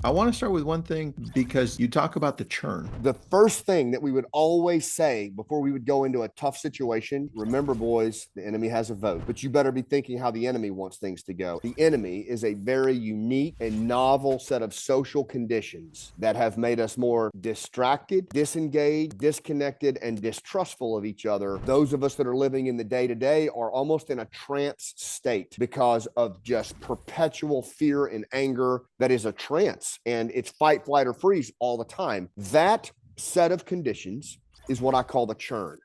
I want to start with one thing because you talk about the churn. The first thing that we would always say before we would go into a tough situation, remember, boys, the enemy has a vote, but you better be thinking how the enemy wants things to go. The enemy is a very unique and novel set of social conditions that have made us more distracted, disengaged, disconnected, and distrustful of each other. Those of us that are living in the day to day are almost in a trance state because of just perpetual fear and anger that is a trance, and it's fight, flight, or freeze all the time. That set of conditions is what I call the churn.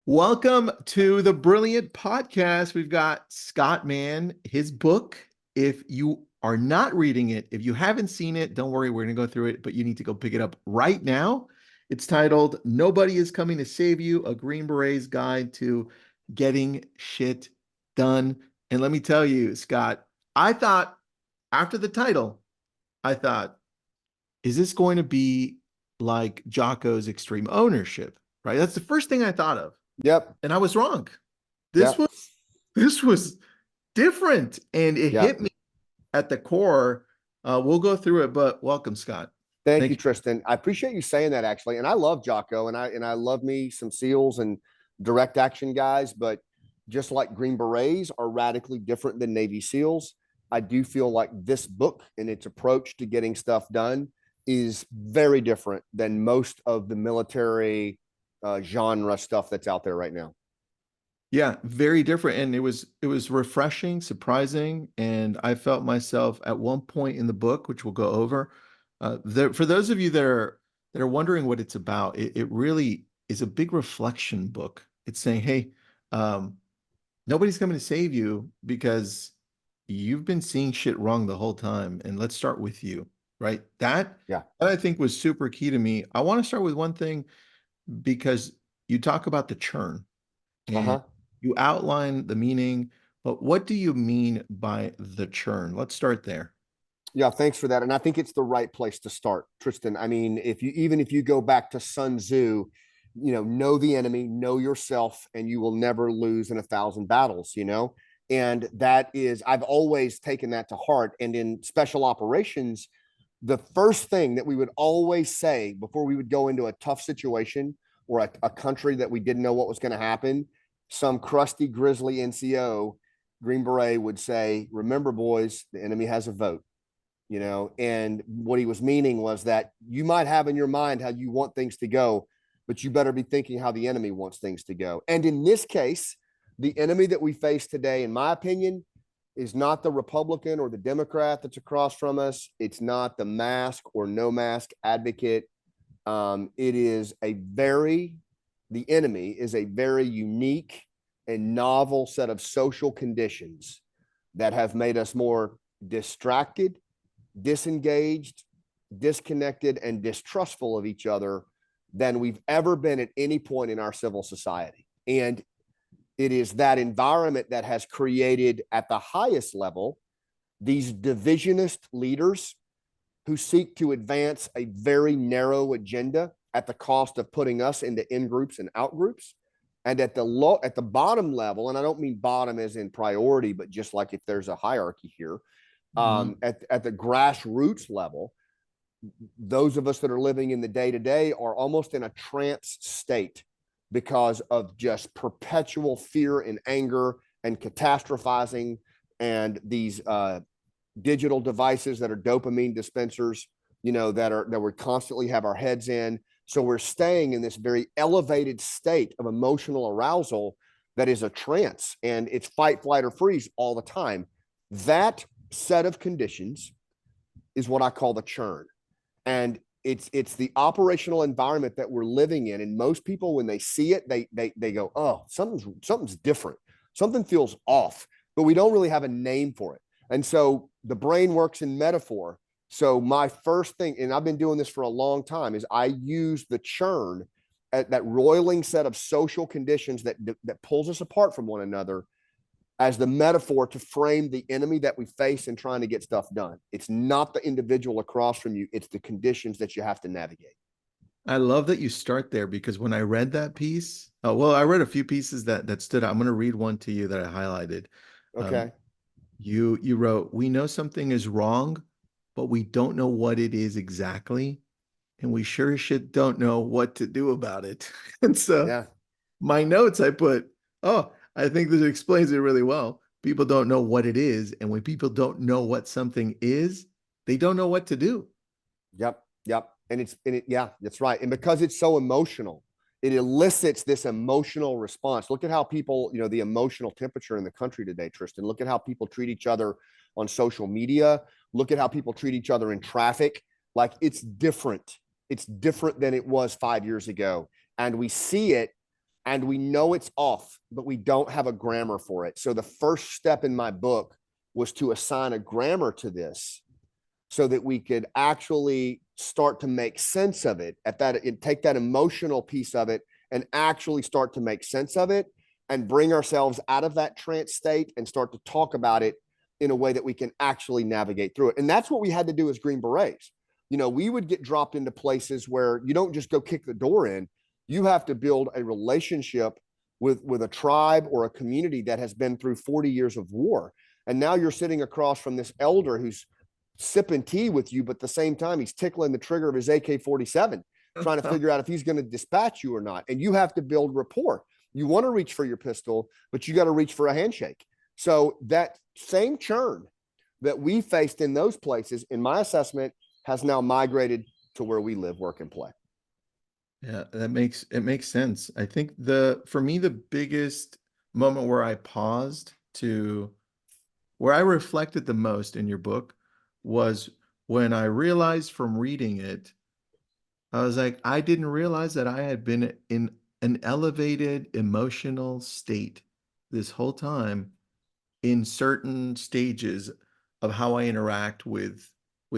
Welcome to the Brilliant Podcast. We've got Scott Mann, his book. If you are not reading it, if you haven't seen it, don't worry, we're going to go through it, but you need to go pick it up right now. It's titled Nobody is Coming to Save You, a Green Beret's Guide to Getting Shit Done. And let me tell you, Scott, I thought after the title, I thought, is this going to be like Jocko's Extreme Ownership? Right? That's the first thing I thought of. Yep. And I was wrong. This Yep. was this was different, and it hit Yep. me at the core. We'll go through it, but welcome, Scott. Thank Thank you, you. Tristan. I appreciate you saying that actually. And I love Jocko, and I love me some SEALs and direct action guys, but just like Green Berets are radically different than Navy SEALs, I do feel like this book and its approach to getting stuff done is very different than most of the military genre stuff that's out there right now. Yeah, very different, and it was refreshing, surprising, and I felt myself at one point in the book, which we'll go over. For those of you that are wondering what it's about, it really is a big reflection book. It's saying, hey, um, nobody's coming to save you because you've been seeing shit wrong the whole time, and let's start with you, right? Yeah. That I think was super key to me. I want to start with one thing because you talk about the churn and Uh-huh. you outline the meaning, but what do you mean by the churn? Let's start there. Yeah, thanks for that. And I think it's the right place to start, Tristan. I mean, if you go back to Sun Tzu, know the enemy, know yourself, and you will never lose in 1,000 battles, And that is, I've always taken that to heart. And in special operations, the first thing that we would always say before we would go into a tough situation or a country that we didn't know what was going to happen, some crusty, grizzly NCO, Green Beret would say, remember, boys, the enemy has a vote. And what he was meaning was that you might have in your mind how you want things to go, but you better be thinking how the enemy wants things to go. And in this case, the enemy that we face today, in my opinion, is not the Republican or the Democrat that's across from us. It's not the mask or no mask advocate. It is the enemy is a very unique and novel set of social conditions that have made us more distracted, disengaged, disconnected, and distrustful of each other than we've ever been at any point in our civil society. And it is that environment that has created at the highest level these divisionist leaders who seek to advance a very narrow agenda at the cost of putting us into in groups and out groups. And at the bottom level, and I don't mean bottom as in priority, but just like if there's a hierarchy here, at the grassroots level, those of us that are living in the day to day are almost in a trance state because of just perpetual fear and anger and catastrophizing and these digital devices that are dopamine dispensers, that we constantly have our heads in. So we're staying in this very elevated state of emotional arousal that is a trance, and it's fight, flight, or freeze all the time. That set of conditions is what I call the churn. And it's the operational environment that we're living in. And most people, when they see it, they go, oh, something's different. Something feels off, but we don't really have a name for it. And so the brain works in metaphor. So my first thing, and I've been doing this for a long time, is I use the churn, that roiling set of social conditions that pulls us apart from one another, as the metaphor to frame the enemy that we face in trying to get stuff done. It's not the individual across from you, it's the conditions that you have to navigate. I love that you start there because when I read that piece, well, I read a few pieces that stood out. I'm going to read one to you that I highlighted. Um, Okay. You wrote, we know something is wrong, but we don't know what it is exactly, and we sure as shit don't know what to do about it. And so Yeah. my notes I put, oh, I think this explains it really well. People don't know what it is, and when people don't know what something is, they don't know what to do. Yep. Yep. Yeah, that's right. And because it's so emotional, it elicits this emotional response. Look at how people, the emotional temperature in the country today, Tristan. Look at how people treat each other on social media. Look at how people treat each other in traffic. Like it's different. It's different than it was 5 years ago. And we see it and we know it's off, but we don't have a grammar for it. So the first step in my book was to assign a grammar to this so that we could actually start to make sense of it at that and take that emotional piece of it and actually start to make sense of it and bring ourselves out of that trance state and start to talk about it in a way that we can actually navigate through it. And that's what we had to do as Green Berets. We would get dropped into places where you don't just go kick the door in. You have to build a relationship with a tribe or a community that has been through 40 years of war. And now you're sitting across from this elder who's sipping tea with you, but at the same time, he's tickling the trigger of his AK-47, trying to figure out if he's going to dispatch you or not. And you have to build rapport. You want to reach for your pistol, but you got to reach for a handshake. So that same churn that we faced in those places, in my assessment, has now migrated to where we live, work, and play. Yeah, it makes sense. I think for me the biggest moment where I paused to where I reflected the most in your book was when I realized from reading it, I was like, I didn't realize that I had been in an elevated emotional state this whole time in certain stages of how I interact with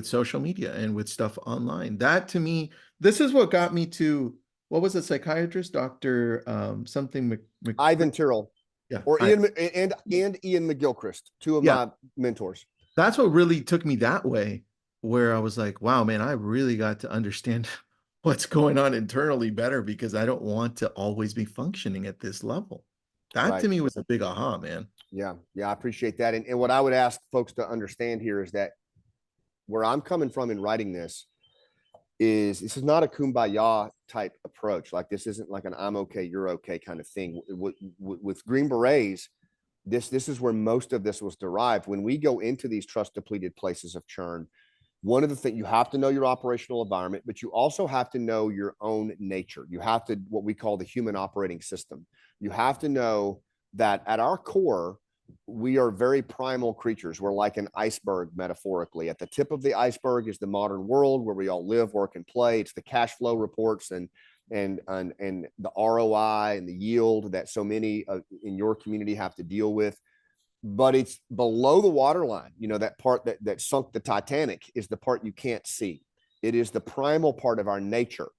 social media and with stuff online. That to me, this is what got me to what was a psychiatrist, Doctor something Ivan Tyrrell yeah, or Ian and Ian McGilchrist, two of yeah, my mentors. that's what really took me that way, where I was like, wow, man, I really got to understand what's going on internally better because I don't want to always be functioning at this level. That to Right. me was a big aha, man. Yeah. Yeah. I appreciate that. And what I would ask folks to understand here is that where I'm coming from in writing this is not a kumbaya type approach. Like this isn't like an I'm okay, you're okay kind of thing. With Green Berets, this is where most of this was derived. When we go into these trust depleted places of churn, one of the things you have to know your operational environment, but you also have to know your own nature. You have to what we call the human operating system. You have to know that at our core, we are very primal creatures. We're like an iceberg, metaphorically. At the tip of the iceberg is the modern world where we all live, work, and play. It's the cash flow reports and the ROI and the yield that so many in your community have to deal with. But it's below the waterline. That part that sunk the Titanic is the part you can't see. It is the primal part of our nature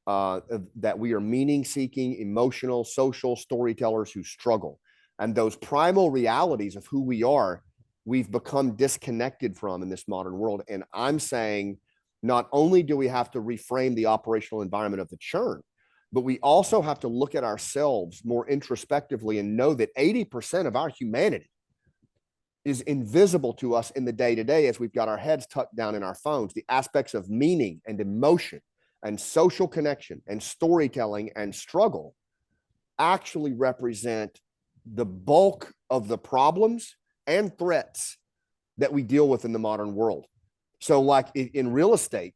that we are meaning seeking, emotional, social storytellers who struggle. And those primal realities of who we are, we've become disconnected from in this modern world. And I'm saying not only do we have to reframe the operational environment of the churn, but we also have to look at ourselves more introspectively and know that 80% of our humanity is invisible to us in the day to day as we've got our heads tucked down in our phones. The aspects of meaning and emotion and social connection and storytelling and struggle actually represent the bulk of the problems and threats that we deal with in the modern world. So, like in real estate,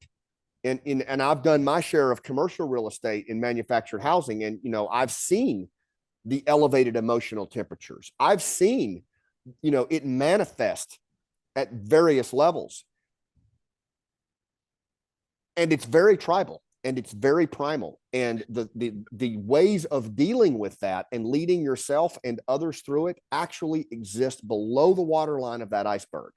and I've done my share of commercial real estate in manufactured housing, and I've seen the elevated emotional temperatures. I've seen it manifest at various levels, and it's very tribal and it's very primal, and the ways of dealing with that and leading yourself and others through it actually exist below the waterline of that iceberg.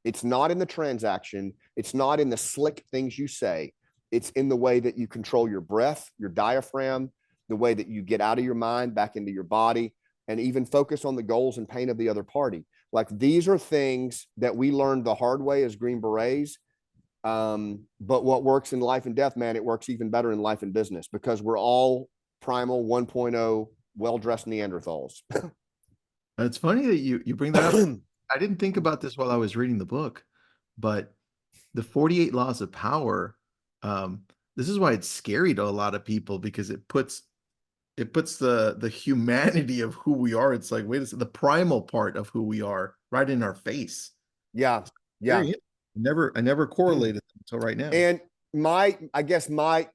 It's not in the transaction, it's not in the slick things you say, it's in the way that you control your breath, your diaphragm, the way that you get out of your mind back into your body, and even focus on the goals and pain of the other party. Like these are things that we learned the hard way as Green Berets. But what works in life and death, man, it works even better in life and business because we're all primal 1.0 well-dressed Neanderthals. It's funny that you bring that up. I didn't think about this while I was reading the book, but the 48 laws of power, um, this is why it's scary to a lot of people because it puts the humanity of who we are. It's like, wait a second, the primal part of who we are right in our face. Yeah. Yeah. Very I never correlated them until right now. And I guess the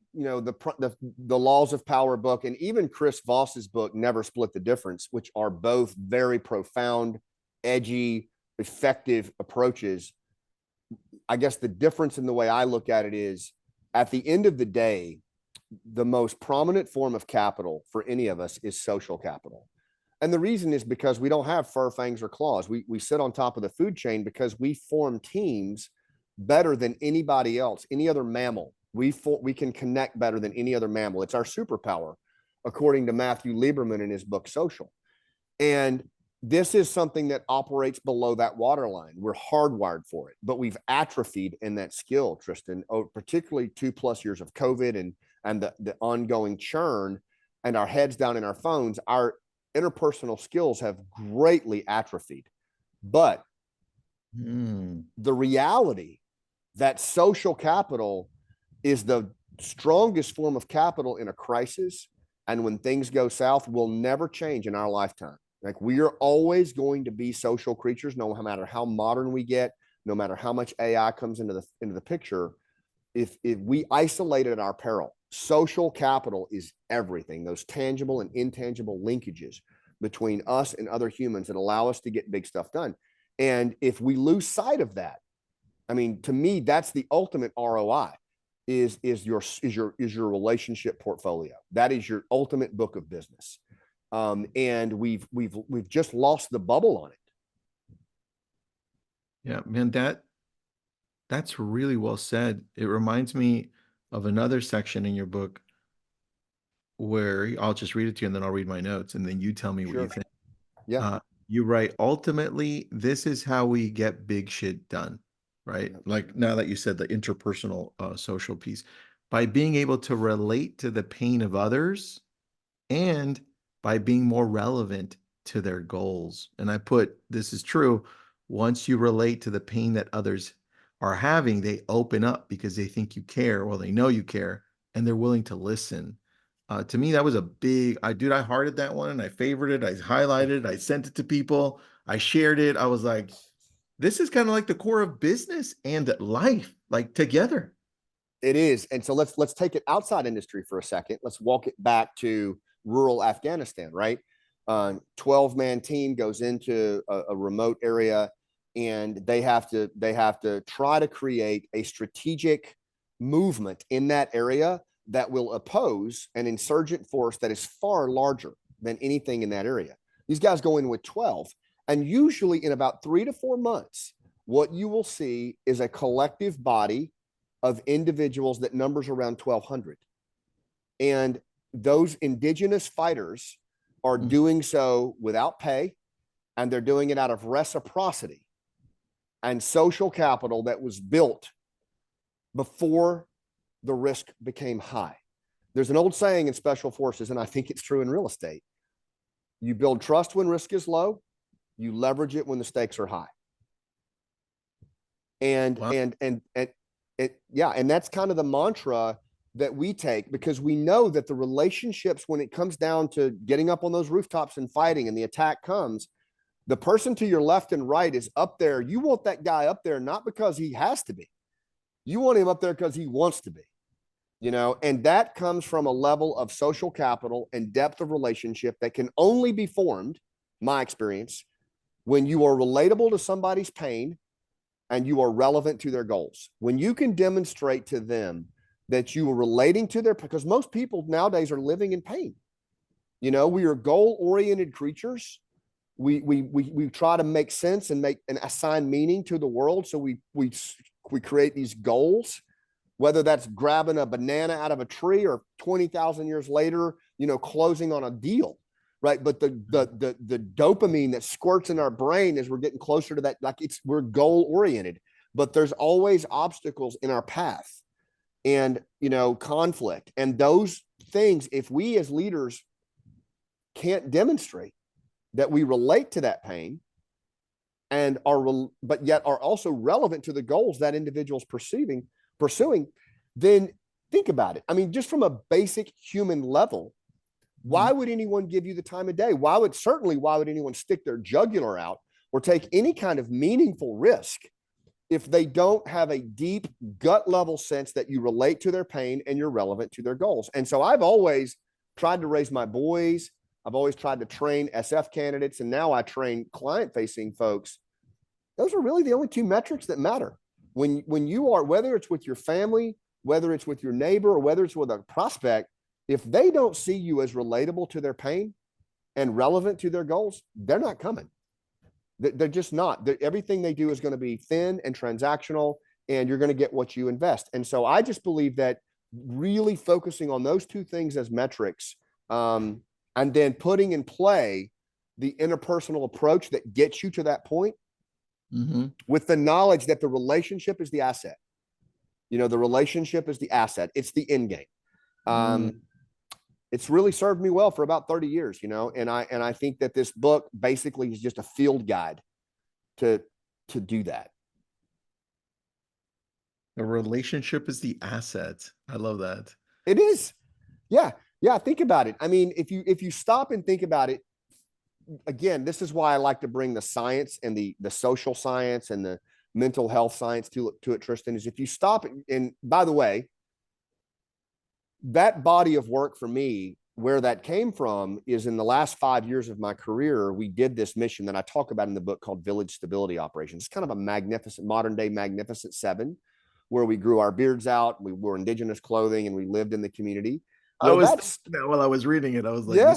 laws of power book and even Chris Voss's book, Never Split the Difference, which are both very profound, edgy, effective approaches. I guess the difference in the way I look at it is, at the end of the day, the most prominent form of capital for any of us is social capital. And the reason is because we don't have fur, fangs, or claws. We sit on top of the food chain because we form teams better than anybody else, any other mammal. We can connect better than any other mammal. It's our superpower, according to Matthew Lieberman in his book Social. And this is something that operates below that waterline. We're hardwired for it, but we've atrophied in that skill, Tristan, particularly 2+ years of COVID and the ongoing churn and our heads down in our phones. Our interpersonal skills have greatly atrophied. But the reality that social capital is the strongest form of capital in a crisis, and when things go south, will never change in our lifetime. Like, we are always going to be social creatures, no matter how modern we get, no matter how much AI comes into the picture. If we isolate it at our peril, social capital is everything. Those tangible and intangible linkages between us and other humans that allow us to get big stuff done. And if we lose sight of that, I mean, to me, that's the ultimate ROI. Is your relationship portfolio. That is your ultimate book of business. And we've just lost the bubble on it. Yeah, man, that's really well said. It reminds me of another section in your book where I'll just read it to you and then I'll read my notes and then you tell me what you Sure. think. Yeah. You write, ultimately, this is how we get big shit done, right? Like now that you said the interpersonal social piece, by being able to relate to the pain of others and by being more relevant to their goals. And I put, this is true. Once you relate to the pain that others are having, they open up because they think you care. Well, they know you care and they're willing to listen. To me, that was a big, I hearted that one and I favorited it. I highlighted it. I sent it to people. I shared it. I was like, this is kind of like the core of business and life, like together. It is. And so let's take it outside industry for a second. Let's walk it back to rural Afghanistan, right? 12-man team goes into a remote area, and they have to try to create a strategic movement in that area that will oppose an insurgent force that is far larger than anything in that area. These guys go in with 12, and usually in about 3 to 4 months, what you will see is a collective body of individuals that numbers around 1,200. And those indigenous fighters are doing so without pay, and they're doing it out of reciprocity and social capital that was built before the risk became high. There's an old saying in special forces, and I think it's true in real estate. You build trust when risk is low, you leverage it when the stakes are high. And Wow. and that's kind of the mantra that we take, because we know that the relationships, when it comes down to getting up on those rooftops and fighting and the attack comes, the person to your left and right is up there. You want that guy up there not because he has to be. You want him up there because he wants to be. And that comes from a level of social capital and depth of relationship that can only be formed, my experience, when you are relatable to somebody's pain and you are relevant to their goals. When you can demonstrate to them that you are relating to because most people nowadays are living in pain. We are goal-oriented creatures. We try to make sense and assign meaning to the world. So we create these goals, whether that's grabbing a banana out of a tree or 20,000 years later, closing on a deal, right? But the dopamine that squirts in our brain as we're getting closer to that, we're goal oriented, but there's always obstacles in our path and, conflict. And those things, if we as leaders can't demonstrate that we relate to that pain, and but yet are also relevant to the goals that individual's pursuing, then think about it. I mean, just from a basic human level, why would anyone give you the time of day? Why would anyone stick their jugular out or take any kind of meaningful risk if they don't have a deep gut level sense that you relate to their pain and you're relevant to their goals? And so I've always tried to raise my boys. I've always tried to train SF candidates, and now I train client facing folks. Those are really the only two metrics that matter. When you are, whether it's with your family, whether it's with your neighbor, or whether it's with a prospect, if they don't see you as relatable to their pain and relevant to their goals, they're not coming. They're just not. Everything they do is going to be thin and transactional, and you're going to get what you invest. And so I just believe that really focusing on those two things as metrics, and then putting in play the interpersonal approach that gets you to that point, with the knowledge that the relationship is the asset. The relationship is the asset. It's the end game. It's really served me well for about 30 years, and I think that this book basically is just a field guide to do that. The relationship is the asset. I love that. It is. Yeah. Think about it. I mean, if you stop and think about it, again, this is why I like to bring the science and the social science and the mental health science to it, Tristan, is if you stop, and by the way, that body of work for me, where that came from is in the last 5 years of my career, we did this mission that I talk about in the book called Village Stability Operations. It's kind of a magnificent, modern day Magnificent Seven, where we grew our beards out, we wore indigenous clothing, and we lived in the community. Well, while I was reading it, I was like, yeah,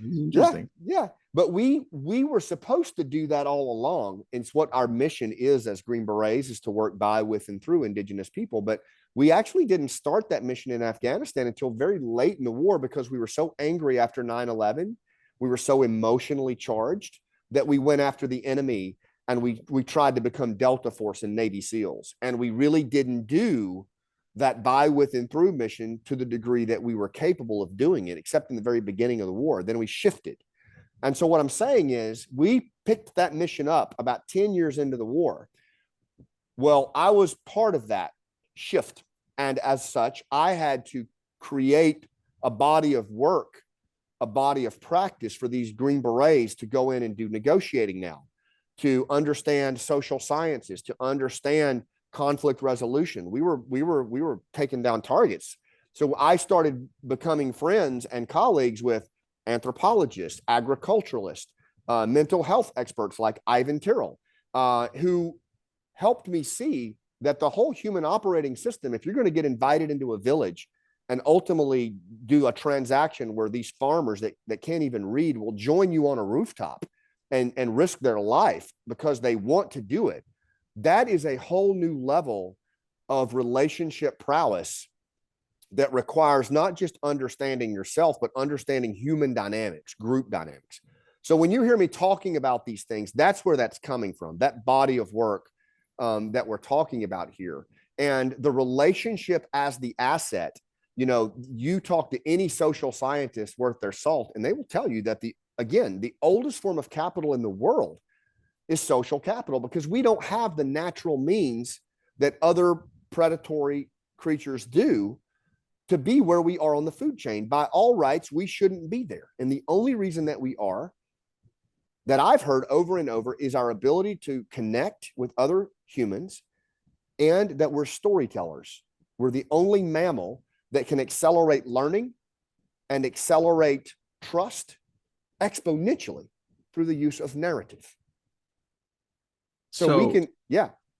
this is interesting. Yeah. But we were supposed to do that all along. It's what our mission is as Green Berets, is to work by, with, and through indigenous people. But we actually didn't start that mission in Afghanistan until very late in the war, because we were so angry after 9/11. We were so emotionally charged that we went after the enemy, and we tried to become Delta Force and Navy SEALs. And we really didn't do that by, with, and through mission to the degree that we were capable of doing it, except in the very beginning of the war. Then we shifted. And so what I'm saying is, we picked that mission up about 10 years into the war. Well, I was part of that shift. And as such, I had to create a body of work, a body of practice for these Green Berets to go in and do negotiating now, to understand social sciences, to understand conflict resolution. We were taking down targets. So I started becoming friends and colleagues with anthropologists, agriculturalists, mental health experts like Ivan Tyrrell, who helped me see that the whole human operating system, if you're going to get invited into a village and ultimately do a transaction where these farmers that can't even read will join you on a rooftop and risk their life because they want to do it, that is a whole new level of relationship prowess that requires not just understanding yourself, but understanding human dynamics, group dynamics. So when you hear me talking about these things, that's where that's coming from, that body of work that we're talking about here. And the relationship as the asset, you talk to any social scientist worth their salt, and they will tell you that the oldest form of capital in the world is social capital, because we don't have the natural means that other predatory creatures do to be where we are on the food chain. By all rights, we shouldn't be there. And the only reason that we are, that I've heard over and over, is our ability to connect with other humans, and that we're storytellers. We're the only mammal that can accelerate learning and accelerate trust exponentially through the use of narrative. So we can,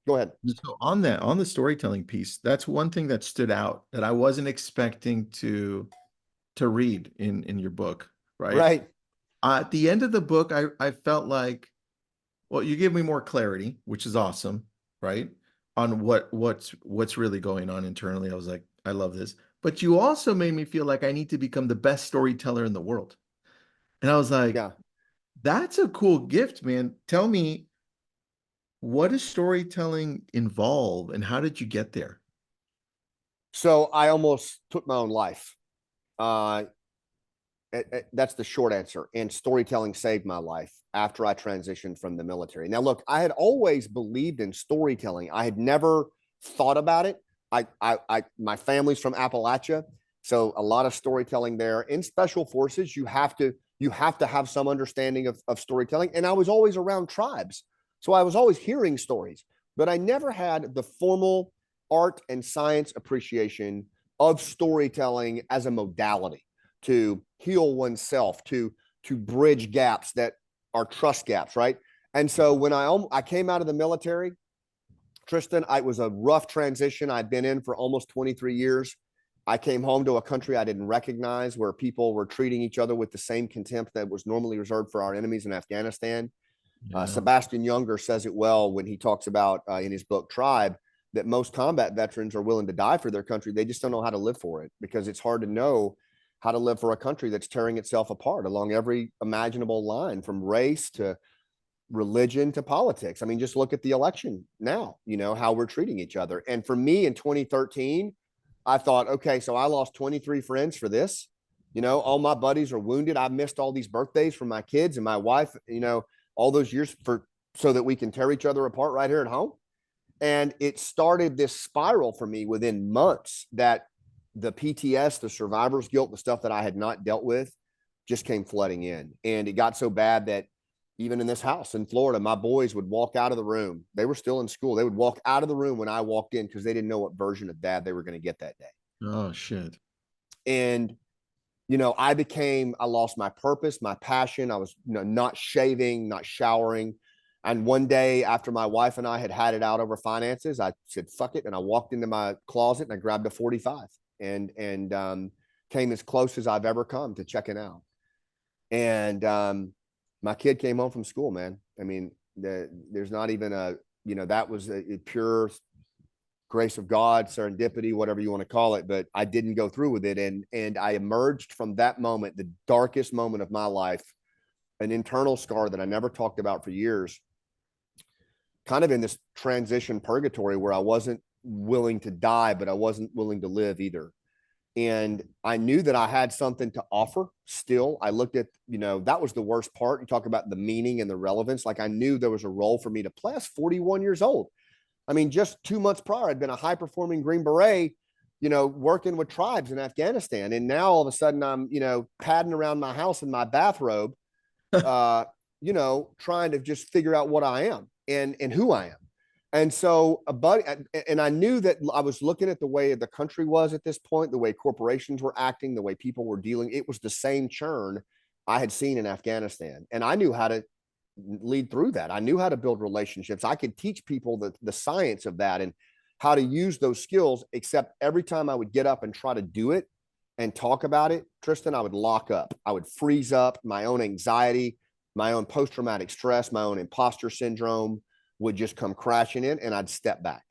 go ahead. So on the storytelling piece, that's one thing that stood out that I wasn't expecting to read in your book, right? Right. At the end of the book, I felt like, well, you give me more clarity, which is awesome, right? On what's really going on internally. I was like, I love this. But you also made me feel like I need to become the best storyteller in the world. And I was like, that's a cool gift, man. Tell me, what does storytelling involve, and how did you get there? So I almost took my own life. That's the short answer. And storytelling saved my life after I transitioned from the military. Now, look, I had always believed in storytelling. I had never thought about it. My family's from Appalachia, so a lot of storytelling there. In special forces, you have to have some understanding of storytelling. And I was always around tribes, so I was always hearing stories, but I never had the formal art and science appreciation of storytelling as a modality to heal oneself, to bridge gaps that are trust gaps, right? And so when I came out of the military, Tristan, it was a rough transition. I'd been in for almost 23 years. I came home to a country I didn't recognize, where people were treating each other with the same contempt that was normally reserved for our enemies in Afghanistan. Yeah. Sebastian Younger says it well when he talks about in his book Tribe, that most combat veterans are willing to die for their country. They just don't know how to live for it, because it's hard to know how to live for a country that's tearing itself apart along every imaginable line, from race to religion to politics. I mean, just look at the election now, how we're treating each other. And for me in 2013, I thought, okay, so I lost 23 friends for this. All my buddies are wounded. I missed all these birthdays from my kids and my wife, all those years so that we can tear each other apart right here at home. And it started this spiral for me within months, that the PTS, the survivor's guilt, the stuff that I had not dealt with just came flooding in. And it got so bad that even in this house in Florida, my boys would walk out of the room. They were still in school. They would walk out of the room when I walked in, because they didn't know what version of dad they were going to get that day. Oh, shit. And, I lost my purpose, my passion. I was not shaving, not showering. And one day after my wife and I had it out over finances, I said, fuck it. And I walked into my closet and I grabbed a 45 and came as close as I've ever come to checking out. And my kid came home from school, man. I mean, there's not even that was a pure grace of God, serendipity, whatever you want to call it. But I didn't go through with it. And I emerged from that moment, the darkest moment of my life, an internal scar that I never talked about for years, kind of in this transition purgatory where I wasn't willing to die, but I wasn't willing to live either. And I knew that I had something to offer still. I looked at, that was the worst part. You talk about the meaning and the relevance. Like, I knew there was a role for me to play. I was 41 years old. I mean, just 2 months prior, I'd been a high performing Green Beret, working with tribes in Afghanistan. And now all of a sudden I'm, padding around my house in my bathrobe, trying to just figure out what I am and who I am. And so and I knew that I was looking at the way the country was at this point, the way corporations were acting, the way people were dealing. It was the same churn I had seen in Afghanistan. And I knew how to lead through that. I knew how to build relationships. I could teach people the science of that and how to use those skills, except every time I would get up and try to do it and talk about it, Tristan, I would lock up. I would freeze up. My own anxiety, my own post-traumatic stress, my own imposter syndrome would just come crashing in, and I'd step back.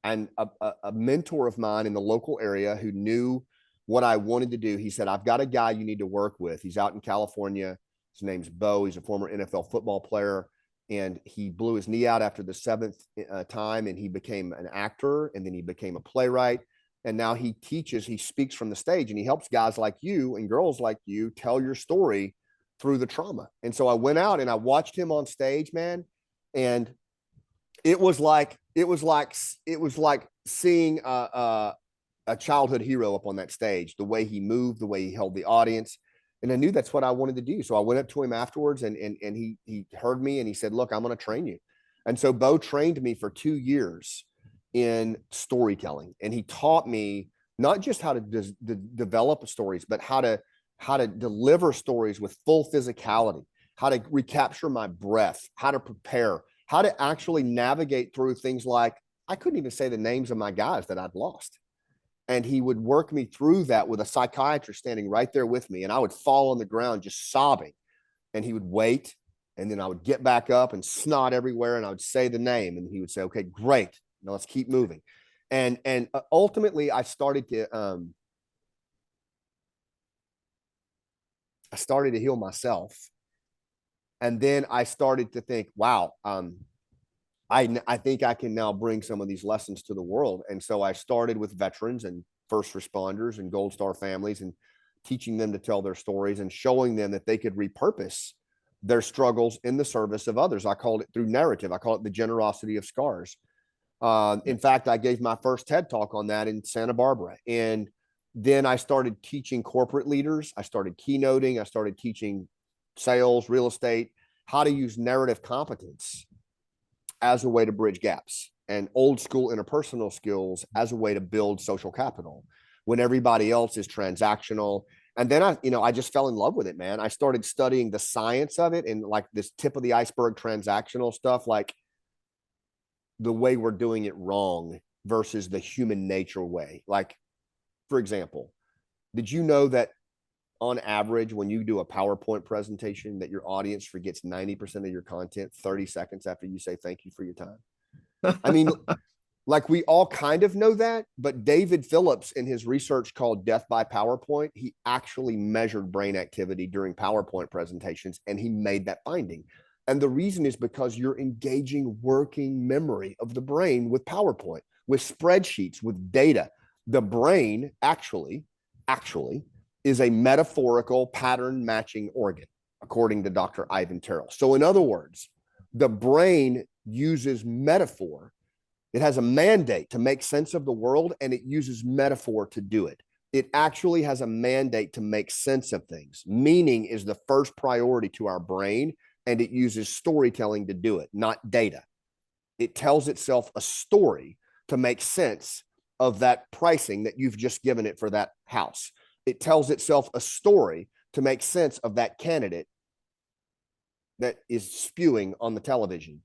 And a mentor of mine in the local area who knew what I wanted to do, he said, I've got a guy you need to work with. He's out in California. His name's Bo. He's a former NFL football player, and he blew his knee out after the seventh time, and he became an actor, and then he became a playwright. And now he speaks from the stage, and he helps guys like you and girls like you tell your story through the trauma. And so I went out and I watched him on stage, man. And it was like seeing a childhood hero up on that stage, the way he moved, the way he held the audience. And I knew that's what I wanted to do. So I went up to him afterwards and he heard me and he said, look, I'm going to train you. And so Bo trained me for 2 years in storytelling. And he taught me not just how to develop stories, but how to deliver stories with full physicality, how to recapture my breath, how to prepare, how to actually navigate through things like, I couldn't even say the names of my guys that I'd lost. And he would work me through that with a psychiatrist standing right there with me. And I would fall on the ground just sobbing. And he would wait. And then I would get back up and snot everywhere. And I would say the name. And he would say, okay, great. Now let's keep moving. And ultimately I started to heal myself. And then I started to think, wow, I think I can now bring some of these lessons to the world. And so I started with veterans and first responders and Gold Star families and teaching them to tell their stories and showing them that they could repurpose their struggles in the service of others. I called it through narrative. I call it the generosity of scars. In fact, I gave my first TED talk on that in Santa Barbara. And then I started teaching corporate leaders. I started keynoting. I started teaching sales, real estate, how to use narrative competence as a way to bridge gaps, and old school interpersonal skills as a way to build social capital when everybody else is transactional. And then I just fell in love with it, man. I started studying the science of it and like this tip of the iceberg transactional stuff, like the way we're doing it wrong versus the human nature way. Like, for example, did you know that on average, when you do a PowerPoint presentation, that your audience forgets 90% of your content 30 seconds after you say thank you for your time? I mean, like, we all kind of know that, but David Phillips, in his research called Death by PowerPoint, he actually measured brain activity during PowerPoint presentations, and he made that finding. And the reason is because you're engaging working memory of the brain with PowerPoint, with spreadsheets, with data. The brain actually is a metaphorical pattern matching organ, according to Dr. Ivan Terrell. So in other words, the brain uses metaphor. It has a mandate to make sense of the world, and it uses metaphor to do it. It actually has a mandate to make sense of things. Meaning is the first priority to our brain, and it uses storytelling to do it, not data. It tells itself a story to make sense of that pricing that you've just given it for that house. It tells itself a story to make sense of that candidate that is spewing on the television,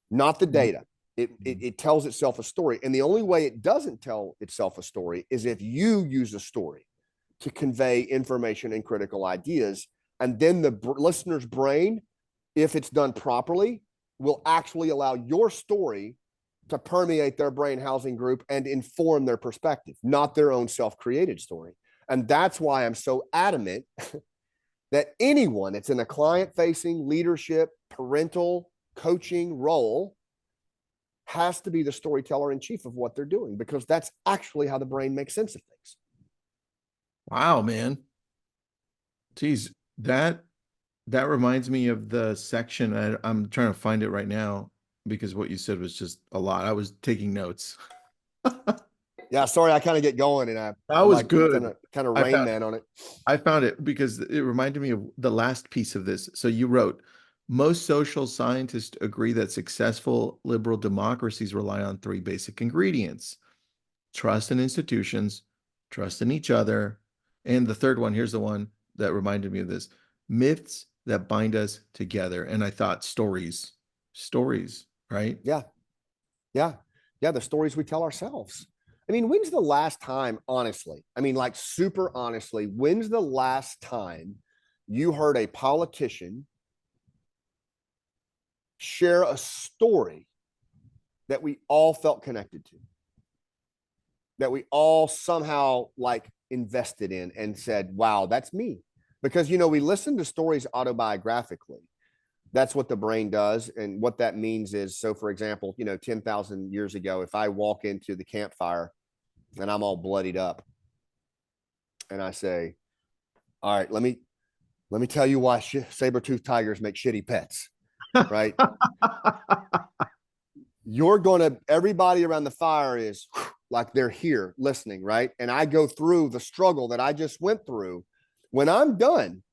not the data. It tells itself a story. And the only way it doesn't tell itself a story is if you use a story to convey information and critical ideas. And then the listener's brain, if it's done properly, will actually allow your story to permeate their brain housing group and inform their perspective, not their own self-created story. And that's why I'm so adamant that anyone that's in a client-facing leadership, parental, coaching role has to be the storyteller in chief of what they're doing, because that's actually how the brain makes sense of things. Wow, man. Geez, that reminds me of the section. I'm trying to find it right now because what you said was just a lot. I was taking notes. Yeah, sorry, I kind of get going and That I'm was like good. kind of I Rain found Man on it. I found it because it reminded me of the last piece of this. So you wrote, most social scientists agree that successful liberal democracies rely on three basic ingredients: trust in institutions, trust in each other, and the third one, here's the one that reminded me of this: myths that bind us together. And I thought stories, right? Yeah, yeah, yeah. The stories we tell ourselves. I mean, when's the last time, honestly? I mean, like, super honestly, when's the last time you heard a politician share a story that we all felt connected to, that we all somehow like invested in and said, wow, that's me? Because, we listen to stories autobiographically. That's what the brain does. And what that means is, so for example, 10,000 years ago, if I walk into the campfire and I'm all bloodied up and I say, all right, let me tell you why saber-toothed tigers make shitty pets, right? Everybody around the fire is like, they're here listening, right? And I go through the struggle that I just went through. When I'm done,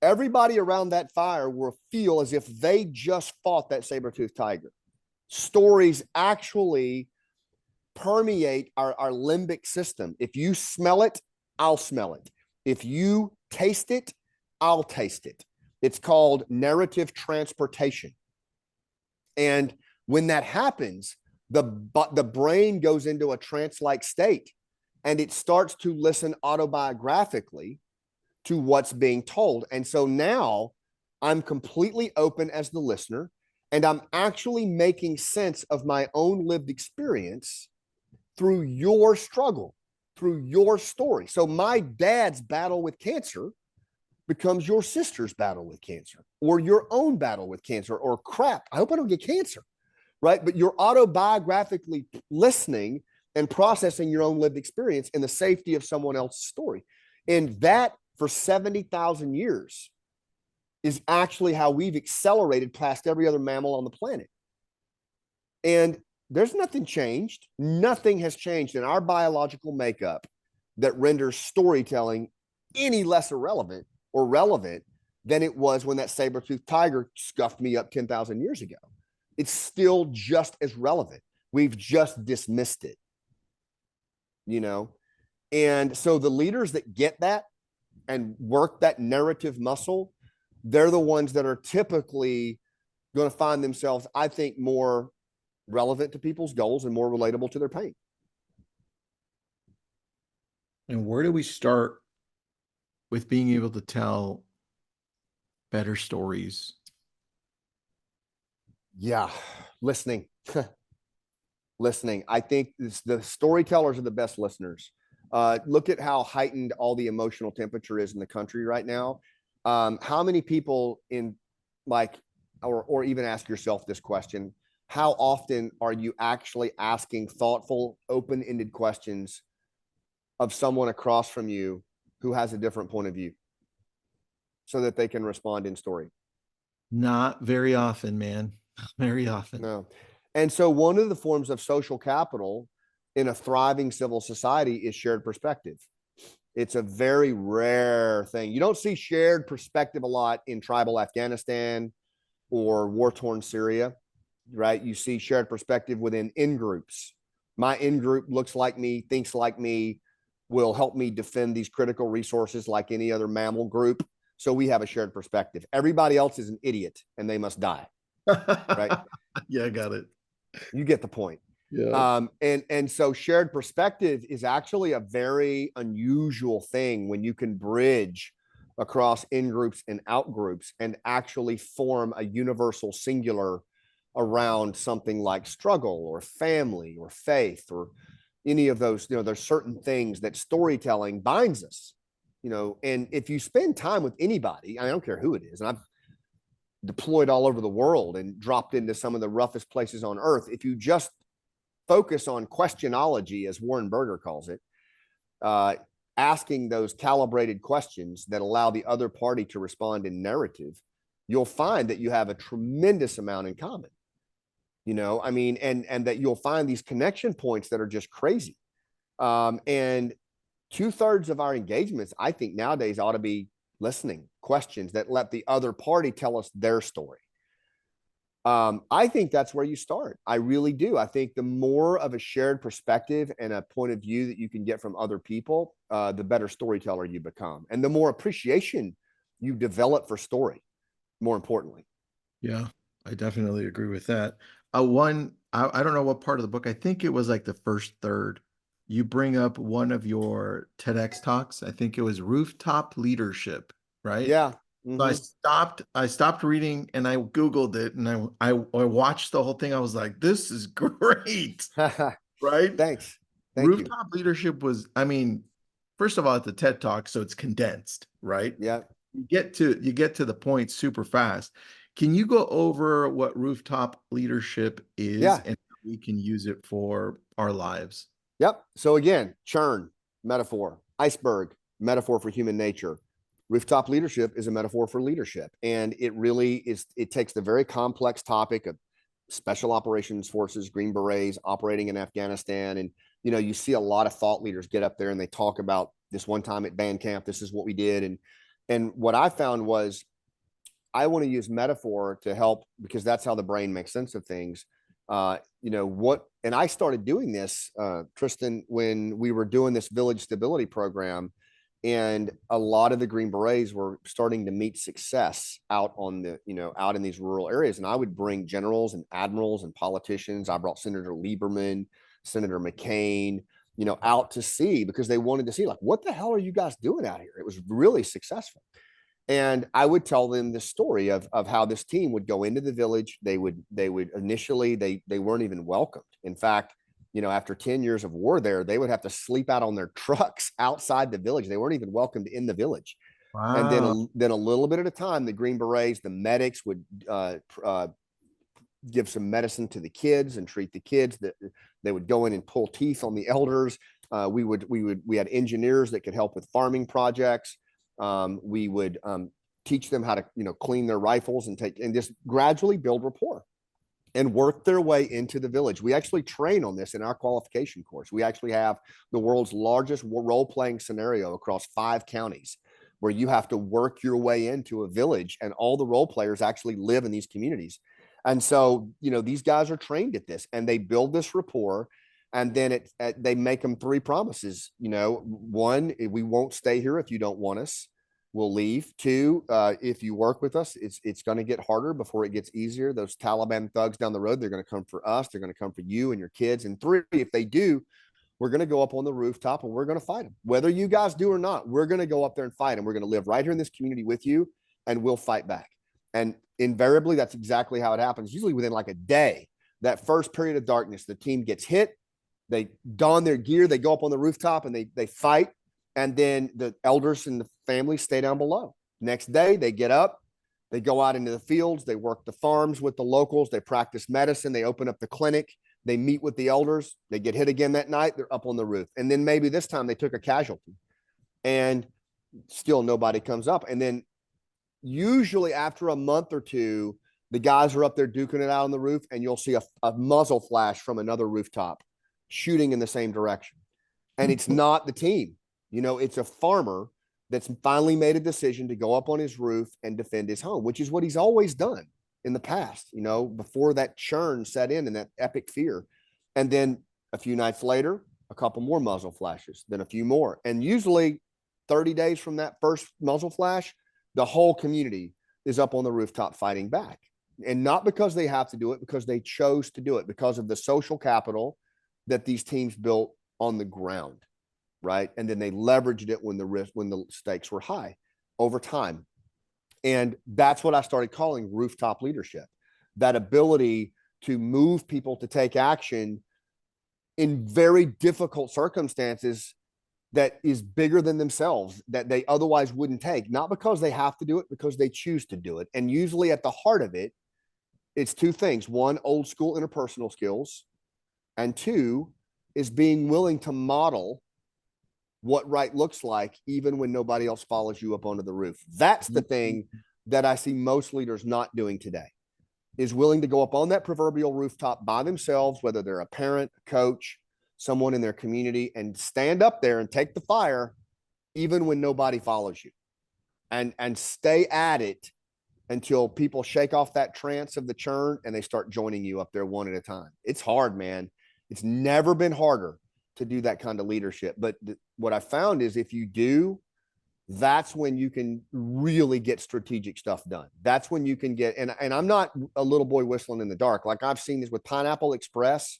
everybody around that fire will feel as if they just fought that saber-toothed tiger. Stories actually permeate our limbic system. If you smell it, I'll smell it. If you taste it, I'll taste it. It's called narrative transportation. And when that happens, the brain goes into a trance-like state, and it starts to listen autobiographically to what's being told. And so now I'm completely open as the listener, and I'm actually making sense of my own lived experience through your struggle, through your story. So my dad's battle with cancer becomes your sister's battle with cancer, or your own battle with cancer, or crap, I hope I don't get cancer, right? But you're autobiographically listening and processing your own lived experience in the safety of someone else's story. And that for 70,000 years is actually how we've accelerated past every other mammal on the planet. And there's nothing changed. Nothing has changed in our biological makeup that renders storytelling any less irrelevant or relevant than it was when that saber-toothed tiger scuffed me up 10,000 years ago. It's still just as relevant. We've just dismissed it, you know? And so the leaders that get that and work that narrative muscle, they're the ones that are typically going to find themselves, I think, more relevant to people's goals and more relatable to their pain. And where do we start with being able to tell better stories? Yeah, listening. Listening. I think the storytellers are the best listeners. Look at how heightened all the emotional temperature is in the country right now. How many people in like, or even ask yourself this question: how often are you actually asking thoughtful, open-ended questions of someone across from you who has a different point of view so that they can respond in story? Not very often, man. Very often. No. And so one of the forms of social capital in a thriving civil society is shared perspective. It's a very rare thing. You don't see shared perspective a lot in tribal Afghanistan or war-torn Syria, right? You see shared perspective within in-groups. My in-group looks like me, thinks like me, will help me defend these critical resources like any other mammal group. So we have a shared perspective. Everybody else is an idiot and they must die, right? Yeah, I got it. You get the point. Yeah. And so shared perspective is actually a very unusual thing when you can bridge across in groups and out groups and actually form a universal singular around something like struggle or family or faith or any of those. You know, there's certain things that storytelling binds us, you know. And if you spend time with anybody, I don't care who it is, and I've deployed all over the world and dropped into some of the roughest places on earth, if you just focus on questionology, as Warren Berger calls it, asking those calibrated questions that allow the other party to respond in narrative, you'll find that you have a tremendous amount in common. You know, I mean, and that you'll find these connection points that are just crazy. And 2/3 of our engagements, I think nowadays, ought to be listening, questions that let the other party tell us their story. I think that's where you start. I really do. I think the more of a shared perspective and a point of view that you can get from other people, the better storyteller you become, and the more appreciation you develop for story, more importantly. Yeah, I definitely agree with that. I don't know what part of the book, I think it was like the first third. You bring up one of your TEDx talks. I think it was rooftop leadership, right? Yeah. So Mm-hmm. I stopped reading and I Googled it and I watched the whole thing. I was like, this is great, right? Thanks. Thank you. Rooftop leadership was, I mean, first of all, it's a TED talk, so it's condensed, right? Yeah. You get to the point super fast. Can you go over what rooftop leadership is Yeah. and how we can use it for our lives? Yep. So again, churn, metaphor, iceberg, metaphor for human nature. Rooftop leadership is a metaphor for leadership. And it really is, it takes the very complex topic of special operations forces, Green Berets operating in Afghanistan. And, you know, you see a lot of thought leaders get up there and they talk about this one time at band camp, this is what we did. And what I found was I want to use metaphor to help because that's how the brain makes sense of things. You know what? And I started doing this, Tristan, when we were doing this village stability program, and a lot of the Green Berets were starting to meet success out on the, you know, out in these rural areas. And I would bring generals and admirals and politicians. I brought Senator Lieberman, Senator McCain, you know, out to see because they wanted to see, like, what the hell are you guys doing out here? It was really successful. And I would tell them the story of how this team would go into the village. They would initially, they weren't even welcomed. In fact, you know, after 10 years of war there, they would have to sleep out on their trucks outside the village. They weren't even welcomed in the village. And Wow. then a little bit at a time, the Green Berets, the medics would give some medicine to the kids and treat the kids. That they would go in and pull teeth on the elders. We had engineers that could help with farming projects. We would teach them how to, clean their rifles and just gradually build rapport and work their way into the village. We actually train on this in our qualification course. We actually have the world's largest role-playing scenario across 5 counties where you have to work your way into a village, and all the role players actually live in these communities. And so, these guys are trained at this, and they build this rapport. And then they make them 3 promises. 1, we won't stay here if you don't want us. We'll leave. 2, if you work with us, it's going to get harder before it gets easier. Those Taliban thugs down the road, they're going to come for us. They're going to come for you and your kids. And 3, if they do, we're going to go up on the rooftop and we're going to fight them. Whether you guys do or not, we're going to go up there and fight them. We're going to live right here in this community with you, and we'll fight back. And invariably, that's exactly how it happens. Usually within like a day, that first period of darkness, the team gets hit. They don their gear, they go up on the rooftop, and they fight. And then the elders and the family stay down below. Next day, they get up, they go out into the fields, they work the farms with the locals, they practice medicine, they open up the clinic, they meet with the elders, they get hit again that night, they're up on the roof. And then maybe this time they took a casualty, and still nobody comes up. And then usually after a month or 2, the guys are up there duking it out on the roof, and you'll see a muzzle flash from another rooftop shooting in the same direction. And it's not the team. It's a farmer that's finally made a decision to go up on his roof and defend his home, which is what he's always done in the past, before that churn set in and that epic fear. And then a few nights later, a couple more muzzle flashes, then a few more. And usually 30 days from that first muzzle flash, the whole community is up on the rooftop fighting back. And not because they have to do it, because they chose to do it, because of the social capital that these teams built on the ground. Right. And then they leveraged it when the stakes were high over time. And that's what I started calling rooftop leadership, that ability to move people to take action in very difficult circumstances that is bigger than themselves, that they otherwise wouldn't take, not because they have to do it, because they choose to do it. And usually at the heart of it, it's 2 things. 1, old school interpersonal skills. And 2 is being willing to model what right looks like, even when nobody else follows you up onto the roof. That's the thing that I see most leaders not doing today, is willing to go up on that proverbial rooftop by themselves, whether they're a parent, a coach, someone in their community, and stand up there and take the fire, even when nobody follows you, and stay at it until people shake off that trance of the churn and they start joining you up there one at a time. It's hard, man. It's never been harder to do that kind of leadership. But what I found is if you do, that's when you can really get strategic stuff done. That's when you can get, and I'm not a little boy whistling in the dark. Like I've seen this with Pineapple Express.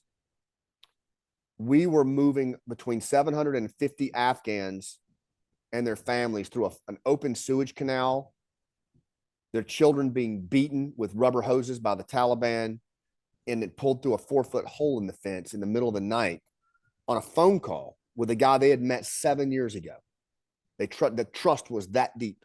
We were moving between 750 Afghans and their families through an open sewage canal, their children being beaten with rubber hoses by the Taliban, and it pulled through a 4-foot hole in the fence in the middle of the night on a phone call with a guy they had met 7 years ago. The trust was that deep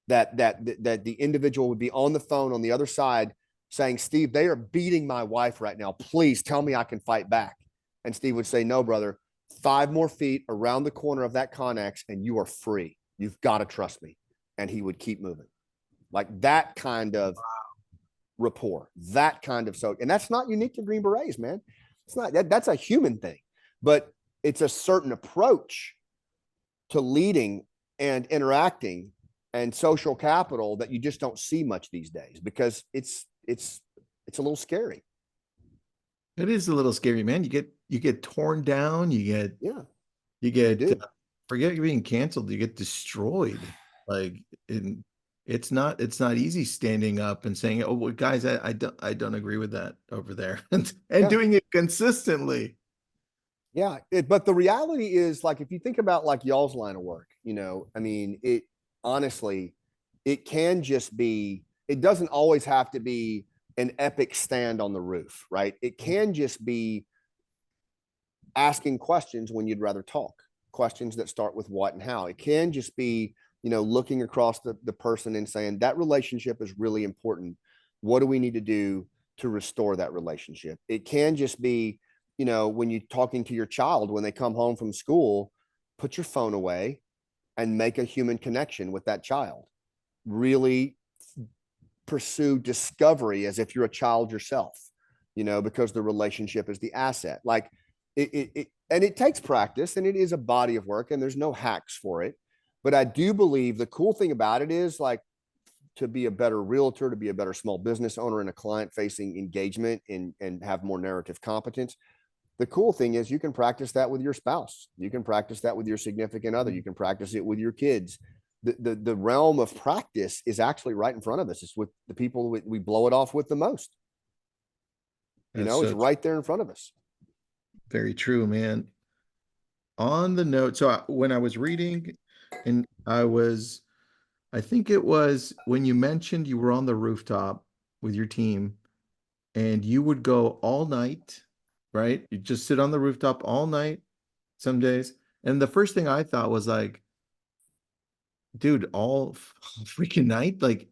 that the individual would be on the phone on the other side saying, "Steve, they are beating my wife right now. Please tell me I can fight back." And Steve would say, "No, brother, 5 more feet around the corner of that Connex and you are free. You've got to trust me." And he would keep moving. Like that kind of rapport, that kind of and that's not unique to Green Berets, man. It's not that's a human thing. But it's a certain approach to leading and interacting and social capital that you just don't see much these days, because it's a little scary. It is a little scary, man. You get torn down, you get forget you're being canceled, you get destroyed. Like it's not easy standing up and saying, "Oh, well, guys, I don't agree with that over there," and doing it consistently. Yeah, but the reality is, like, if you think about like y'all's line of work, I mean, it honestly, it can just be, it doesn't always have to be an epic stand on the roof, right? It can just be asking questions when you'd rather talk, questions that start with what and how. It can just be, looking across the person and saying, that relationship is really important. What do we need to do to restore that relationship? It can just be you know, when you're talking to your child, when they come home from school, put your phone away and make a human connection with that child. Really pursue discovery as if you're a child yourself, you know, because the relationship is the asset. Like and it takes practice, and it is a body of work, and there's no hacks for it. But I do believe the cool thing about it is, like, to be a better realtor, to be a better small business owner in a client facing engagement, and have more narrative competence. The cool thing is you can practice that with your spouse. You can practice that with your significant other. You can practice it with your kids. The realm of practice is actually right in front of us. It's with the people we blow it off with the most. You That's know, it's so right there in front of us. very true, man. On the note, so when I was reading, and I think it was when you mentioned you were on the rooftop with your team and you would go all night, right? You just sit on the rooftop all night some days. And the first thing I thought was like, dude, all freaking night? Like,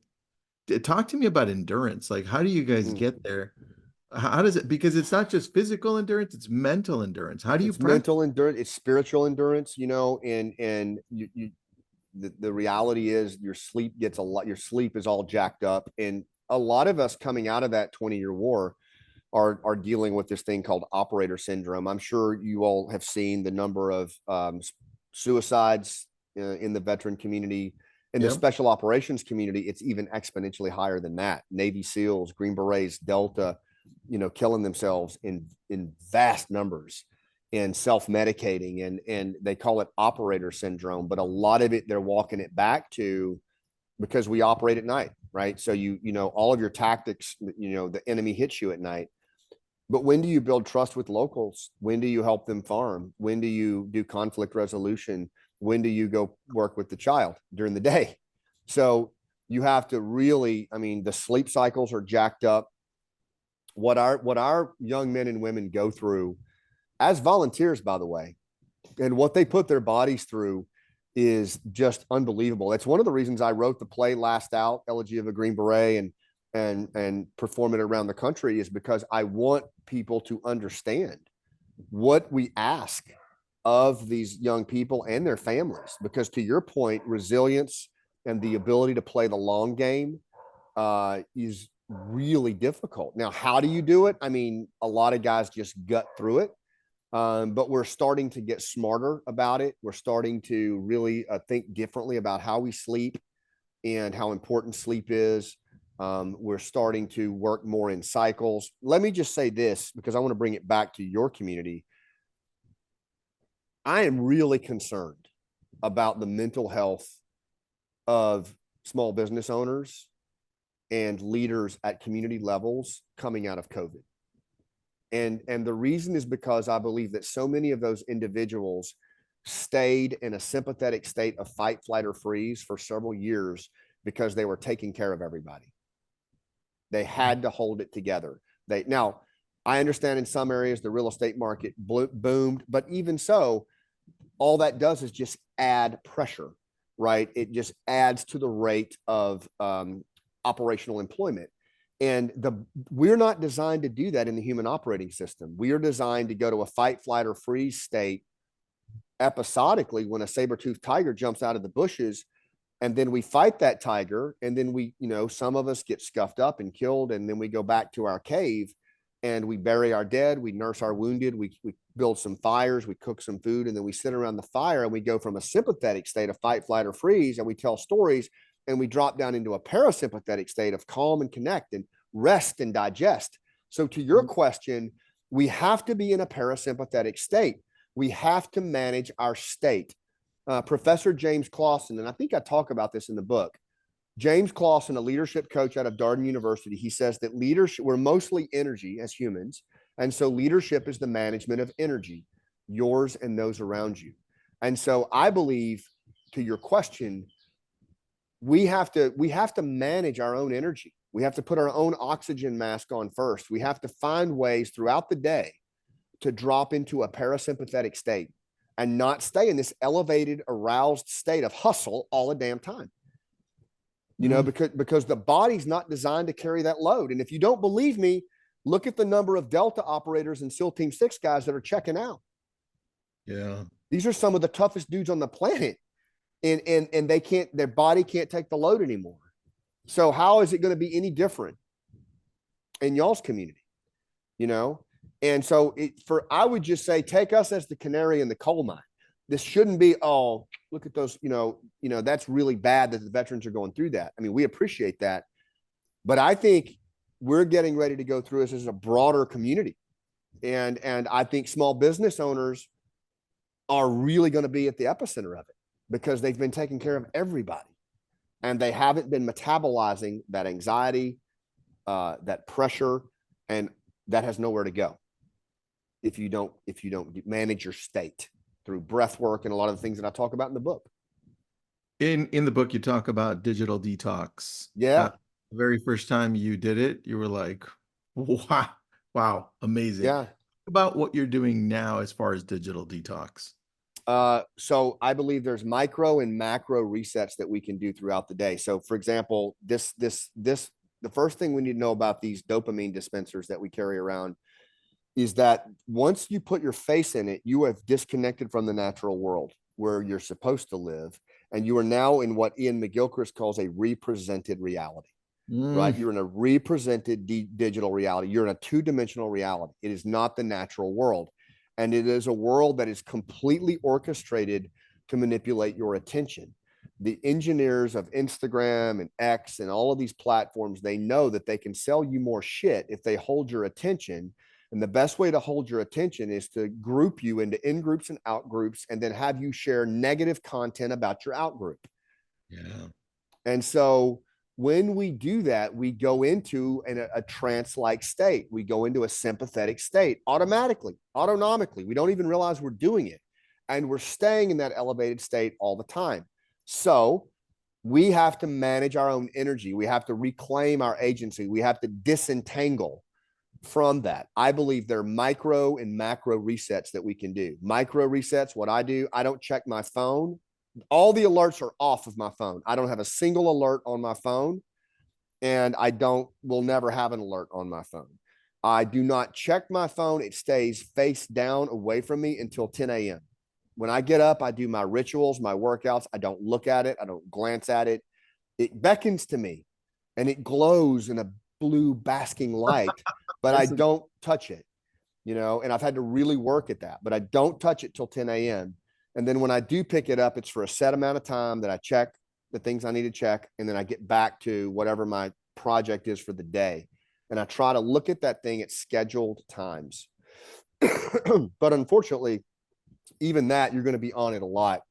talk to me about endurance. Like, how do you guys Mm. get there? How does it, because it's not just physical endurance, it's mental endurance. How do you It's practice? mental endurance, it's spiritual endurance, you know, and the reality is your sleep gets a lot, your sleep is all jacked up. And a lot of us coming out of that 20-year war are dealing with this thing called operator syndrome. I'm sure you all have seen the number of suicides in the veteran community. In the Yep. special operations community, it's even exponentially higher than that. Navy SEALs, Green Berets, Delta, you know, killing themselves in vast numbers and self-medicating, and they call it operator syndrome. But a lot of it, they're walking it back to, because we operate at night, right? So you know, all of your tactics, you know, the enemy hits you at night. But when do you build trust with locals? When do you help them farm? When do you do conflict resolution? When do you go work with the child during the day? So you have to really, I mean, the sleep cycles are jacked up. What our young men and women go through as volunteers, by the way, and what they put their bodies through is just unbelievable. It's one of the reasons I wrote the play Last Out, Elegy of a Green Beret, and perform it around the country, is because I want people to understand what we ask of these young people and their families. Because to your point, resilience and the ability to play the long game is really difficult. Now, how do you do it? I mean, a lot of guys just gut through it. But we're starting to get smarter about it. We're starting to really think differently about how we sleep and how important sleep is. We're starting to work more in cycles. Let me just say this, because I want to bring it back to your community. I am really concerned about the mental health of small business owners and leaders at community levels coming out of COVID. And the reason is because I believe that so many of those individuals stayed in a sympathetic state of fight, flight, or freeze for several years because they were taking care of everybody. They had to hold it together. Now, I understand in some areas the real estate market boomed, but even so, all that does is just add pressure, right? It just adds to the rate of operational employment. And we're not designed to do that in the human operating system. We are designed to go to a fight, flight, or freeze state episodically when a saber-toothed tiger jumps out of the bushes, and then we fight that tiger, and then we, you know, some of us get scuffed up and killed, and then we go back to our cave and we bury our dead, we nurse our wounded, we build some fires, we cook some food, and then we sit around the fire and we go from a sympathetic state of fight, flight, or freeze, and we tell stories, and we drop down into a parasympathetic state of calm and connect and rest and digest. So to your question, we have to be in a parasympathetic state. We have to manage our state. Professor James Clausen, and I think I talk about this in the book, James Clausen, a leadership coach out of Darden University, he says that leadership, we're mostly energy as humans. And so leadership is the management of energy, yours and those around you. And so I believe, to your question, we have to manage our own energy. We have to put our own oxygen mask on first. We have to find ways throughout the day to drop into a parasympathetic state and not stay in this elevated, aroused state of hustle all the damn time. You know, because the body's not designed to carry that load. And if you don't believe me, Look at the number of Delta operators and SEAL Team 6 guys that are checking out. Yeah. These are some of the toughest dudes on the planet. And they can't, their body can't take the load anymore. So how is it going to be any different in y'all's community? You know? And so I would just say, take us as the canary in the coal mine. This shouldn't be, oh, look at those, that's really bad that the veterans are going through that. I mean, we appreciate that. But I think we're getting ready to go through this as a broader community. And I think small business owners are really going to be at the epicenter of it, because they've been taking care of everybody and they haven't been metabolizing that anxiety, that pressure, and that has nowhere to go if you don't manage your state through breath work and a lot of the things that I talk about in the book. In the book, you talk about digital detox. Yeah. The very first time you did it, you were like, wow, amazing. Yeah. About what you're doing now as far as digital detox. So I believe there's micro and macro resets that we can do throughout the day. So for example, the first thing we need to know about these dopamine dispensers that we carry around is that once you put your face in it, you have disconnected from the natural world where you're supposed to live. And you are now in what Ian McGilchrist calls a represented reality, right? You're in a represented digital reality. You're in a two-dimensional reality. It is not the natural world. And it is a world that is completely orchestrated to manipulate your attention. The engineers of Instagram and X and all of these platforms, they know that they can sell you more shit if they hold your attention. And the best way to hold your attention is to group you into in groups and out groups, and then have you share negative content about your out group. Yeah. And so when we do that, we go into a trance-like state. We go into a sympathetic state automatically, autonomically. We don't even realize we're doing it. And we're staying in that elevated state all the time. So we have to manage our own energy. We have to reclaim our agency. We have to disentangle from that. I believe there are micro and macro resets that we can do. Micro resets, what I do, I don't check my phone. All the alerts are off of my phone. I don't have a single alert on my phone, and will never have an alert on my phone. I do not check my phone. It stays face down away from me until 10 a.m. When I get up, I do my rituals, my workouts. I don't look at it. I don't glance at it. It beckons to me and it glows in a blue basking light, but I don't touch it, and I've had to really work at that, but I don't touch it till 10 a.m. And then when I do pick it up, it's for a set amount of time that I check the things I need to check. And then I get back to whatever my project is for the day. And I try to look at that thing at scheduled times. But unfortunately, even that, you're going to be on it a lot.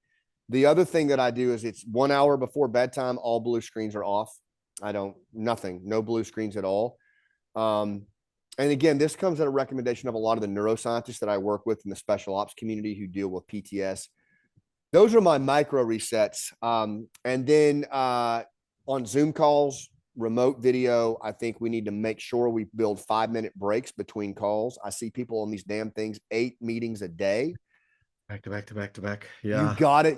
The other thing that I do is it's 1 hour before bedtime, all blue screens are off. No blue screens at all. And again, this comes at a recommendation of a lot of the neuroscientists that I work with in the special ops community who deal with PTS. Those are my micro resets. And then on Zoom calls, remote video, I think we need to make sure we build 5-minute breaks between calls. I see people on these damn things, 8 meetings a day. Back to back to back to back. Yeah.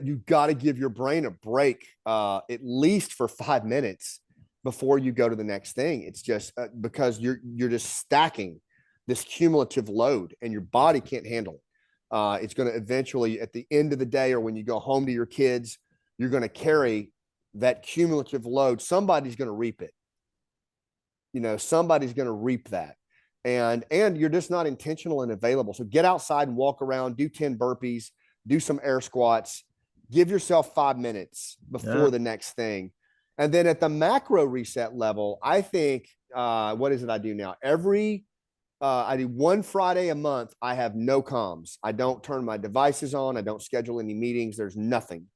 You got to give your brain a break, at least for 5 minutes before you go to the next thing. It's just because you're just stacking this cumulative load and your body can't handle it. It's going to eventually, at the end of the day, or when you go home to your kids, you're going to carry that cumulative load. Somebody's going to reap it. Somebody's going to reap that. And you're just not intentional and available. So get outside and walk around, do 10 burpees, do some air squats, give yourself 5 minutes before the next thing. And then at the macro reset level, I think, what is it I do now? I do one Friday a month. I have no comms. I don't turn my devices on. I don't schedule any meetings. There's nothing.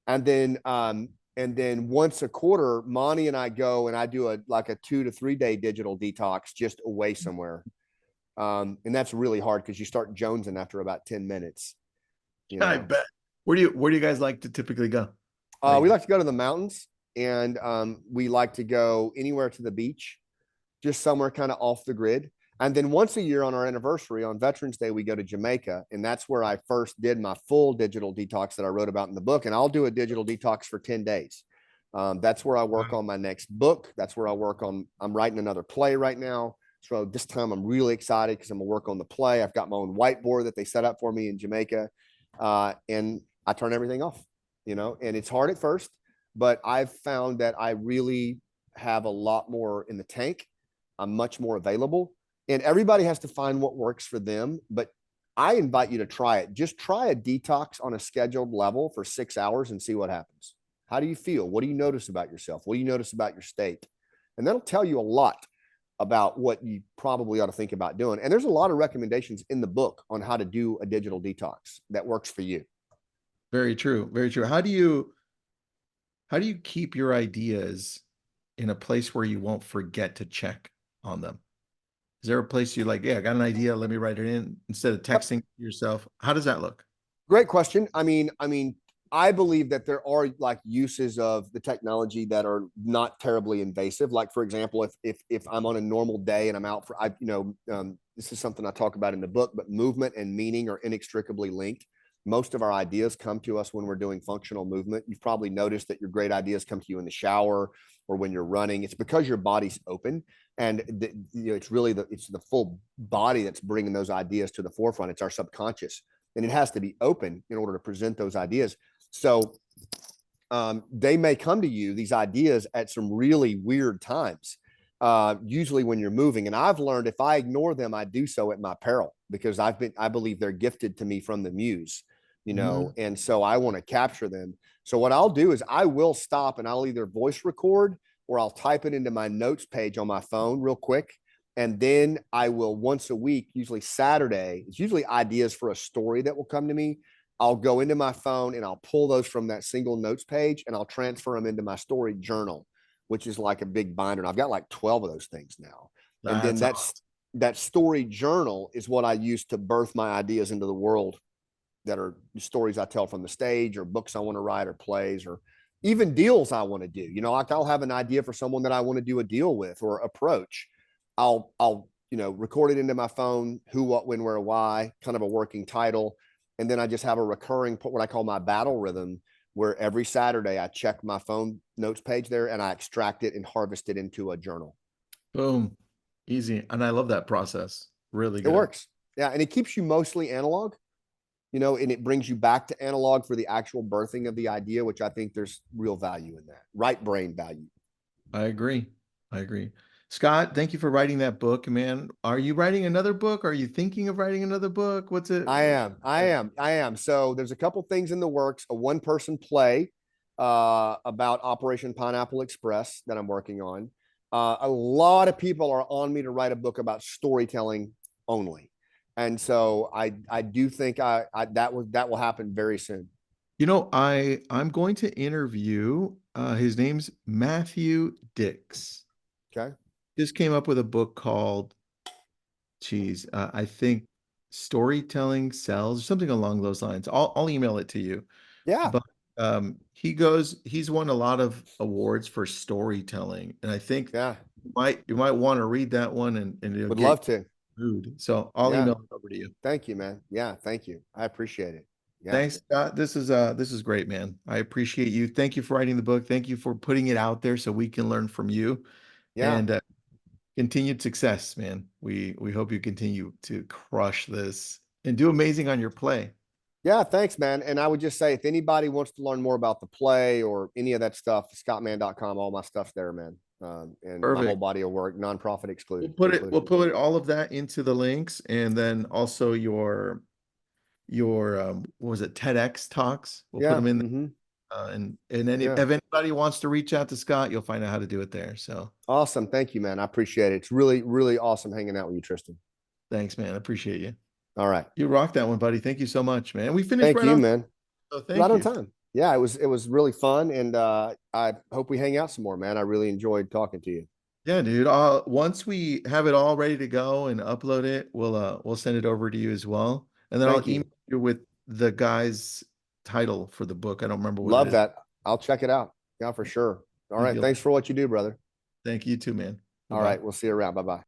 And then once a quarter, Monty and I go and I do a 2 to 3 day digital detox just away somewhere. And that's really hard because you start jonesing after about 10 minutes. I bet. Where do you guys like to typically go? We like to go to the mountains, and we like to go anywhere to the beach, just somewhere kind of off the grid. And then once a year on our anniversary, on Veterans Day, we go to Jamaica. And that's where I first did my full digital detox that I wrote about in the book. And I'll do a digital detox for 10 days. That's where I work on my next book. That's where I work on, I'm writing another play right now. So this time I'm really excited because I'm gonna work on the play. I've got my own whiteboard that they set up for me in Jamaica, and I turn everything off, and it's hard at first, but I've found that I really have a lot more in the tank. I'm much more available, and everybody has to find what works for them. But I invite you to try it. Just try a detox on a scheduled level for 6 hours and see what happens. How do you feel? What do you notice about yourself? What do you notice about your state? And that'll tell you a lot about what you probably ought to think about doing. And there's a lot of recommendations in the book on how to do a digital detox that works for you. Very true. Very true. How do you keep your ideas in a place where you won't forget to check on them? Is there a place you like, yeah, I got an idea, let me write it in instead of Yep. texting yourself? How does that look? Great question. I believe that there are like uses of the technology that are not terribly invasive. Like for example, if I'm on a normal day and I'm out for, this is something I talk about in the book, but movement and meaning are inextricably linked. Most of our ideas come to us when we're doing functional movement. You've probably noticed that your great ideas come to you in the shower or when you're running. It's because your body's open, and it's really it's the full body that's bringing those ideas to the forefront. It's our subconscious, and it has to be open in order to present those ideas. So they may come to you, these ideas, at some really weird times, usually when you're moving. And I've learned if I ignore them, I do so at my peril, because I believe they're gifted to me from the muse, Mhm. and so I want to capture them. So what I'll do is I will stop and I'll either voice record or I'll type it into my notes page on my phone real quick. And then I will once a week, usually Saturday, it's usually ideas for a story that will come to me. I'll go into my phone and I'll pull those from that single notes page and I'll transfer them into my story journal, which is like a big binder. And I've got like 12 of those things now. And then That's awesome. that story journal is what I use to birth my ideas into the world, that are stories I tell from the stage or books I want to write or plays or even deals I want to do. Like I'll have an idea for someone that I want to do a deal with or approach. I'll record it into my phone, who, what, when, where, why, kind of a working title. And then I just have a recurring, what I call my battle rhythm, where every Saturday I check my phone notes page there and I extract it and harvest it into a journal. Boom. Easy. And I love that process. Really It good. works. Yeah. And it keeps you mostly analog, and it brings you back to analog for the actual birthing of the idea, which I think there's real value in that, right brain value. I agree. I agree. Scott, thank you for writing that book, man. Are you writing another book? Are you thinking of writing another book? What's it? I am. So there's a couple things in the works, a one-person play about Operation Pineapple Express that I'm working on. A lot of people are on me to write a book about storytelling only. And so I do think that will happen very soon. I'm going to interview his name's Matthew Dix. Okay. Just came up with a book called, I think Storytelling Sells, something along those lines. I'll email it to you. Yeah. But he's won a lot of awards for storytelling, and I think Yeah. you might want to read that one, and it'll Would get love to. mood. So I'll Yeah. email it over to you. Thank you, man. Yeah. Thank you. I appreciate it. Yeah. Thanks, Scott. This is great, man. I appreciate you. Thank you for writing the book. Thank you for putting it out there so we can learn from you. Yeah. And continued success, man. We hope you continue to crush this and do amazing on your play. Yeah, thanks, man. And I would just say if anybody wants to learn more about the play or any of that stuff, scottmann.com, all my stuff's there, man. And my whole Perfect. body of work, nonprofit We'll excluded, put it included. we'll put all of that into the links, and then also your what was it, TEDx talks. We'll put Yeah. them in Mm-hmm. there. And then if Yeah. anybody wants to reach out to Scott, you'll find out how to do it there. So Awesome. Thank you, man. I appreciate it. It's really, really awesome hanging out with you, Tristan. thanks, man. I appreciate you. All right. You rocked that one, buddy. Thank you so much, man. We finished Thank right you, on. man. So Right thank on you. time. Yeah, it was really fun. And I hope we hang out some more, man. I really enjoyed talking to you. Yeah, dude. Once we have it all ready to go and upload it, we'll send it over to you as well. And then I'll Thank email you. you with the guy's title for the book. I don't remember what it Love is. that. I'll check it out. Yeah, for sure. All Think right. you'll Thanks for what you do, brother. thank you too, man. All Bye-bye. right. We'll see you around. Bye bye.